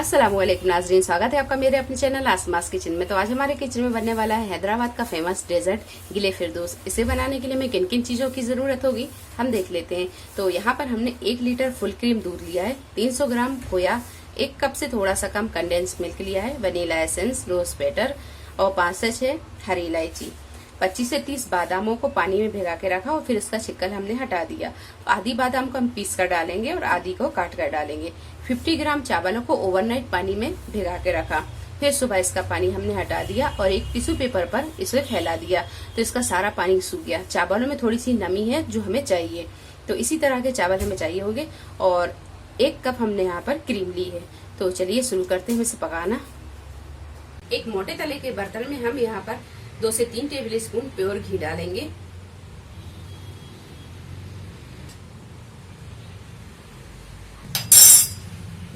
अस्सलामुअलैकुम नाजरीन, स्वागत है आपका मेरे अपने चैनल आसमास किचन में। तो आज हमारे किचन में बनने वाला है हैदराबाद का फेमस डेजर्ट गिले फिरदौस। इसे बनाने के लिए हमें किन किन चीजों की जरूरत होगी हम देख लेते हैं। तो यहाँ पर हमने 1 लीटर फुल क्रीम दूध लिया है, 300 ग्राम खोया, 1 कप से थोड़ा सा कम कंडेंस मिल्क लिया है, वनीला एसेंस, रोज पेटर और 5 से 6 हरी इलायची, 25 से 30 बादामों को पानी में भिगा के रखा और फिर इसका छिक्कल हमने हटा दिया। आधी बादाम को हम पीस कर डालेंगे और आधी को काट कर डालेंगे। 50 ग्राम चावलों को ओवरनाइट पानी में भिगा के रखा, फिर सुबह इसका पानी हमने हटा दिया और एक टिश्यू पेपर पर इसे फैला दिया तो इसका सारा पानी सूख गया। चावलों में थोड़ी सी नमी है जो हमें चाहिए, तो इसी तरह के चावल हमें चाहिए होंगे। और 1 कप हमने यहाँ पर क्रीम ली है। तो चलिए शुरू करते हैं इसे पकाना। एक मोटे तले के बर्तन में हम यहाँ पर 2 से 3 टेबल स्पून प्योर घी डालेंगे।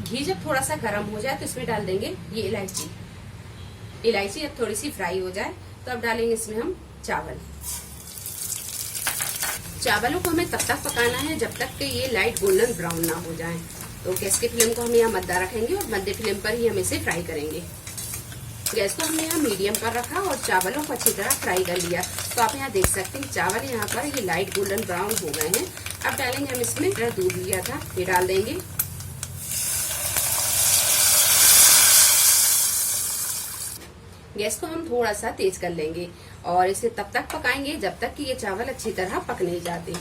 घी जब थोड़ा सा गर्म हो जाए तो इसमें डाल देंगे ये इलायची। इलायची जब थोड़ी सी फ्राई हो जाए तो अब डालेंगे इसमें हम चावल। चावलों को हमें तब तक पकाना है जब तक कि ये लाइट गोल्डन ब्राउन ना हो जाए। तो गैस की फ्लेम को हम यहाँ मद्दा रखेंगे और मध्य फ्लेम पर ही हम इसे फ्राई करेंगे। गैस को हमने यहाँ मीडियम पर रखा और चावलों को अच्छी तरह फ्राई कर लिया। तो आप यहाँ देख सकते हैं चावल यहाँ पर ये लाइट गोल्डन ब्राउन हो गए हैं। अब डालेंगे हम इसमें दूध लिया था, ये डाल देंगे। गैस को हम थोड़ा सा तेज कर लेंगे और इसे तब तक पकाएंगे जब तक कि ये चावल अच्छी तरह पक नहीं जाते।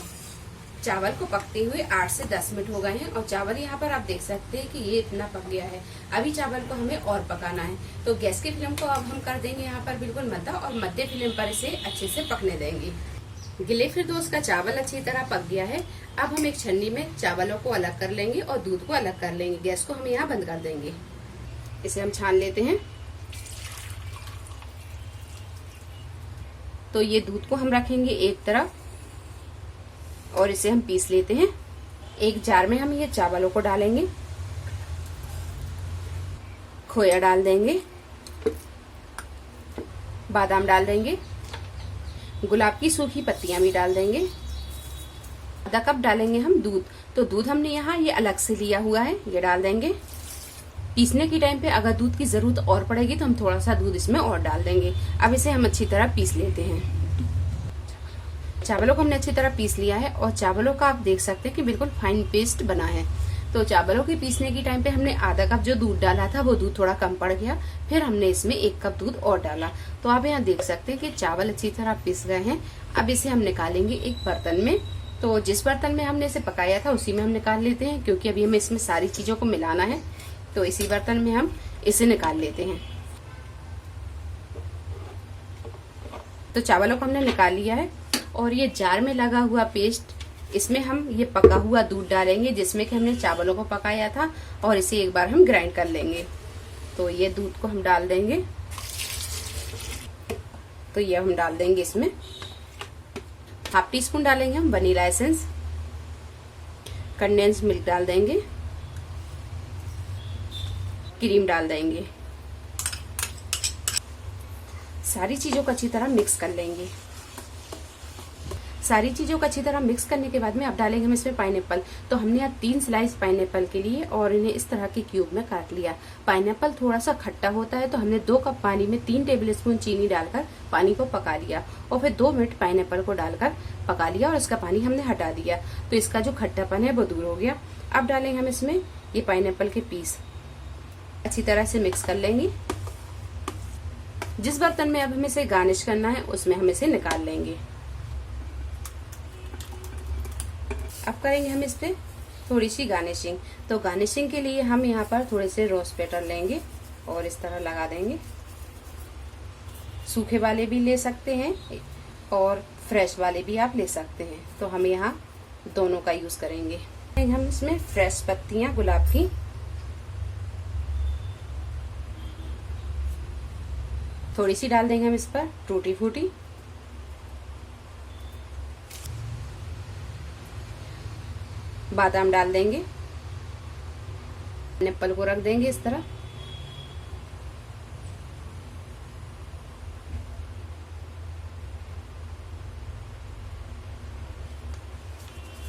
चावल को पकते हुए 8 से 10 मिनट हो गए हैं और चावल यहाँ पर आप देख सकते हैं कि ये इतना पक गया है। अभी चावल को हमें और पकाना है। तो गैस की फ्लेम को अब हम कर देंगे यहाँ पर बिल्कुल मध्य और मध्य फ्लेम पर इसे अच्छे से पकने देंगे। गिले फिरदौस का चावल अच्छी तरह पक गया है। अब हम एक छन्नी में चावलों को अलग कर लेंगे और दूध को अलग कर लेंगे। गैस को हम यहाँ बंद कर देंगे। इसे हम छान लेते हैं। तो ये दूध को हम रखेंगे एक तरफ और इसे हम पीस लेते हैं। एक जार में हम ये चावलों को डालेंगे, खोया डाल देंगे, बादाम डाल देंगे, गुलाब की सूखी पत्तियां भी डाल देंगे। आधा कप डालेंगे हम दूध। तो दूध हमने यहाँ ये अलग से लिया हुआ है, ये डाल देंगे। पीसने की टाइम पे अगर दूध की जरूरत और पड़ेगी तो हम थोड़ा सा दूध इसमें और डाल देंगे। अब इसे हम अच्छी तरह पीस लेते हैं। चावलों को हमने अच्छी तरह पीस लिया है और चावलों का आप देख सकते हैं कि बिल्कुल फाइन पेस्ट बना है। तो चावलों के पीसने की टाइम पे हमने आधा कप जो दूध डाला था वो दूध थोड़ा कम पड़ गया, फिर हमने इसमें 1 कप दूध और डाला। तो आप यहाँ देख सकते हैं कि चावल अच्छी तरह पिस गए हैं। अब इसे हम निकालेंगे एक बर्तन में। तो जिस बर्तन में हमने इसे पकाया था उसी में हम निकाल लेते हैं, क्योंकि अभी हमें इसमें सारी चीजों को मिलाना है। तो इसी बर्तन में हम इसे निकाल लेते हैं। तो चावलों को हमने निकाल लिया है और ये जार में लगा हुआ पेस्ट, इसमें हम ये पका हुआ दूध डालेंगे जिसमें कि हमने चावलों को पकाया था और इसे एक बार हम ग्राइंड कर लेंगे। तो ये दूध को हम डाल देंगे। तो ये हम डाल देंगे इसमें। 1/2 टीस्पून डालेंगे हम वनीला एसेंस, कंडेंस मिल्क डाल देंगे, क्रीम डाल देंगे। सारी चीजों को अच्छी तरह मिक्स कर लेंगे। सारी चीजों को अच्छी तरह मिक्स करने के बाद में अब डालेंगे हम इसमें पाइनएप्पल। तो हमने यहाँ 3 स्लाइस पाइनएप्पल के लिए और इन्हें इस तरह के क्यूब में काट लिया। पाइनएप्पल थोड़ा सा खट्टा होता है तो हमने 2 कप पानी में 3 टेबल स्पून चीनी डालकर पानी को पका लिया और फिर 2 मिनट पाइनएप्पल को डालकर पका लिया और इसका पानी हमने हटा दिया। तो इसका जो खट्टापन है वो दूर हो गया। अब डालेंगे हम इसमें ये पाइनएप्पल के पीस, अच्छी तरह से मिक्स कर लेंगे। जिस बर्तन में अब हमें इसे गार्निश करना है उसमें हम इसे निकाल लेंगे। अब करेंगे हम इस पे थोड़ी सी गार्निशिंग। तो गार्निशिंग के लिए हम यहाँ पर थोड़े से रोज पेटर लेंगे और इस तरह लगा देंगे। सूखे वाले भी ले सकते हैं और फ्रेश वाले भी आप ले सकते हैं। तो हम यहाँ दोनों का यूज करेंगे। हम इसमें फ्रेश पत्तियां गुलाब की, थोड़ी सी डाल देंगे हम इस पर टूटी फूटी, बादाम डाल देंगे, एप्पल को रख देंगे इस तरह।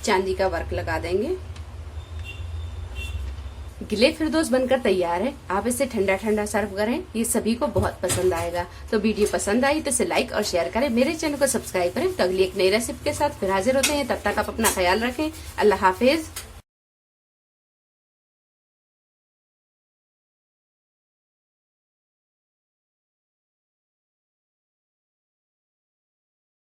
चांदी का वर्क लगा देंगे। गिले फिरदौस बनकर तैयार है। आप इसे ठंडा ठंडा सर्व करें, ये सभी को बहुत पसंद आएगा। तो वीडियो पसंद आई तो इसे लाइक और शेयर करें, मेरे चैनल को सब्सक्राइब करें। तो अगली एक नई रेसिपी के साथ फिर हाजिर होते हैं, तब तक आप अपना ख्याल रखें। अल्लाह हाफिज।